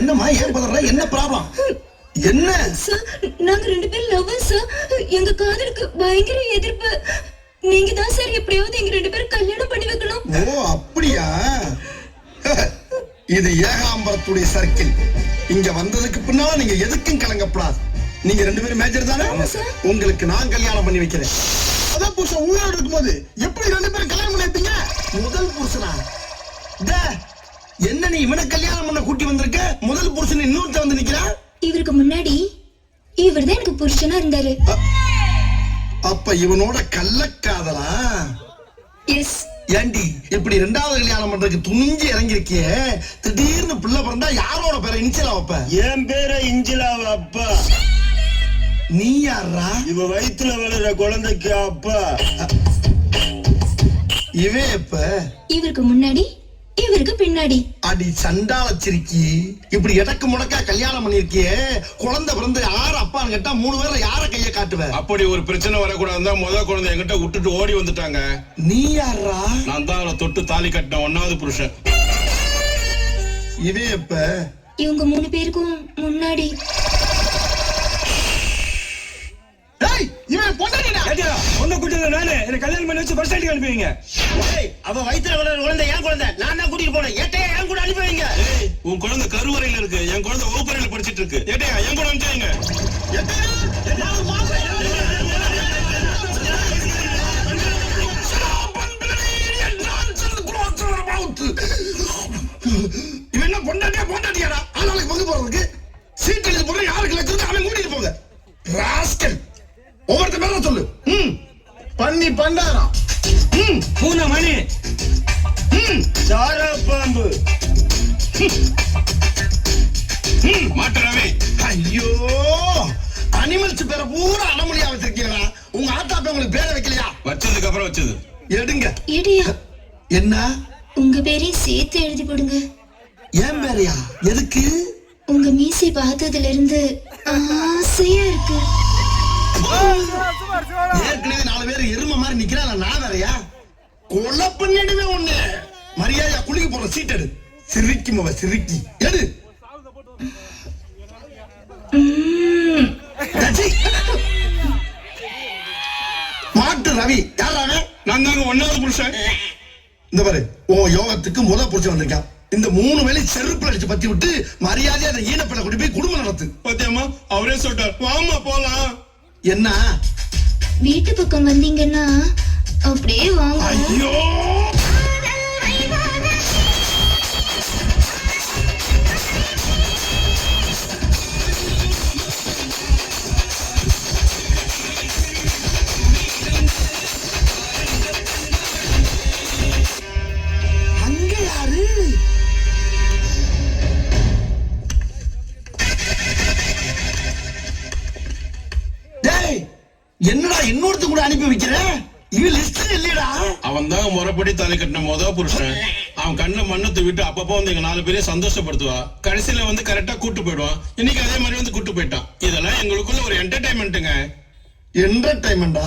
என்னம்மா ஏன் பதற? என்ன ப்ராப்ளம்? என்ன சார், நாங்க 2 பேரும் லவ்வர்ஸ் சார். எங்க காதலுக்கு பயங்கர எதிர்ப்பு. நீங்க தான் சார் எப்படியாவது எங்க 2 பேரும் கல்யாணம் பண்ணி வைக்கணும். ஓ அப்படியா? இது ஏகாம்பரத்துடைய சர்க்கிள். இங்க வந்ததுக்கு பின்னால நீங்க எதுக்கும் கலங்கப்படாது. நீங்க 2 பேரும் மேஜர் தானே? உங்களுக்கு நான் கல்யாணம் பண்ணி வைக்கிறேன். அதான் புருஷன் உயிரோடு இருக்கும்போது எப்படி 2 பேரும் கல்யாணம் பண்ணி வைப்பீங்க? முதல் புருஷனா? என்ன நீ இவனை கல்யாணம் பண்ண கூட்டி வந்திருக்க? முதல் புருஷன் இன்னொருத்த வந்து நிக்கிறா. இவருக்கு முன்னாடி இவர்தான் எனக்கு புருஷனா இருந்தாரு. அப்ப இவனோட கள்ளக்காதலா? எஸ். ஏண்டி இப்படி 2வது கல்யாணம் பண்றதுக்கு துணிஞ்சு இறங்கிருக்கியே, திடீர்னு பிள்ளை பிறந்தா யாரோட பேரை இன்சிலா வைப்ப? என் பேரை இஞ்சிலாவ அப்பா. நீ யாரா? இவ வயிற்றுல வளர குழந்தைக்கு அப்பா. இவன் எப்ப? இவருக்கு முன்னாடி இவருக்கு பின்னாடி. அடி சண்டால சிரிக்கி, இப்படி எடக்கு முடக்கா கல்யாணம் பண்ணிருக்கியே, குழந்தை பிறந்து யார் அப்பான்னு கேட்டா 3 பேர்ல யார கைய காட்டுவ? அப்படி ஒரு பிரச்சனை வரக்கூடாதுன்னா முதல் குழந்தை என்கிட்ட விட்டுட்டு ஓடி வந்துட்டாங்க. நீ யாரா? நான் தான் அவளை தொட்டு தாலி கட்டின 1வது புருஷன். இவன் எப்ப? இவங்க 3 பேருக்கும் முன்னாடி. இவன் பொண்டாட்டிடா. ஒன்ன கூட்டிட்டு நானே என்ன கல்யாணம் பண்ணி வச்சு பஸ் ஸ்டாண்டுக்கு அனுப்புவீங்க. அவ வயித்துல வளர குழந்தை என் குழந்தை, நான் தான் கூட்டிட்டு போனேன். ஏட்டையா என் கூட அனுப்பி வைங்க. உன் குழந்தை கருவறையில இருக்கு, என் குழந்தை வகுப்பறையில படிச்சிட்டு இருக்கு. ஏட்டையா என் கூட அனுப்பிச்சுங்க. இவன் என்ன பொண்டாட்டியாடா? ஆளாளுக்கு பங்கு போறதுக்கு சீட் எழுதி போற யாருக்கு லட்சம் அவன் கூட்டிட்டு போங்க. ராஸ்கல், ஒவ்வொருத்த பேர சொல்லு. பண்ணி பண்டாரம், பூனை மணி, சாரா பாம்பு, மாட்டுறவே. ஐயோ, அனிமல்ஸ் பேரை பூரா அடமொழியா வச்சிருக்கீங்களா? உங்க ஆத்தாப்ப உங்களுக்கு பேரை வைக்கலையா? வச்சதுக்கு அப்புறம் வச்சது. எடுங்க. இடியா, என்ன? உங்க பேரையும் சேர்த்து எழுதி போடுங்க. ஏன் பேரையா? எதுக்கு? உங்க மீசை பார்த்ததுல இருந்து ஆசையா இருக்கு. ஏற்கனவே 4 பேர் எரும மாதிரி நிக்கிறான், நான் வேறையா? கொலை பண்ணிடுவே ஒண்ணு. மரியாதையா குளிக்க போற சீட் எடு. சிரிக்கி மவ சிரிக்கி எடு. மாட்டு ரவி யாராவே? நான் தாங்க 1வது புருஷன். இந்த பாரு, உன் யோகத்துக்கு முதல் புருஷன் வந்திருக்கான். இந்த 3 வேளை செருப்பு அடிச்சு பத்தி விட்டு மரியாதையா அந்த ஈனப்பெண்ணை கூட்டி போய் குடும்பம் நடத்து. பாத்தியம்மா, அவரே சொல்லிட்டார், வாமா போலாம். என்ன? வீட்டு பக்கம் வந்தீங்கன்னா அப்படியே வாங்க. ஐயோ, அங்க யாரு? டேய், என்னடா இன்னொருத்த கூட அனுப்பி வைக்கிற? இவன் லிஸ்ட் இல்லையடா. அவன் தான் முறைப்படி தாலி கட்டின முதல் புருஷன். அவன் கண்ணை மண்ணத்தை விட்டு அப்பப்போ வந்து எங்க 4 பேரையும் சந்தோஷப்படுத்துவா. கடைசியில வந்து கரெக்டா கூட்டு போயிடுவான். இன்னைக்கு அதே மாதிரி வந்து கூட்டு போயிட்டான். இதெல்லாம் எங்களுக்குள்ள ஒரு என்டர்டைன்மெண்ட்டுங்க. என்டர்டைன்மெண்டா?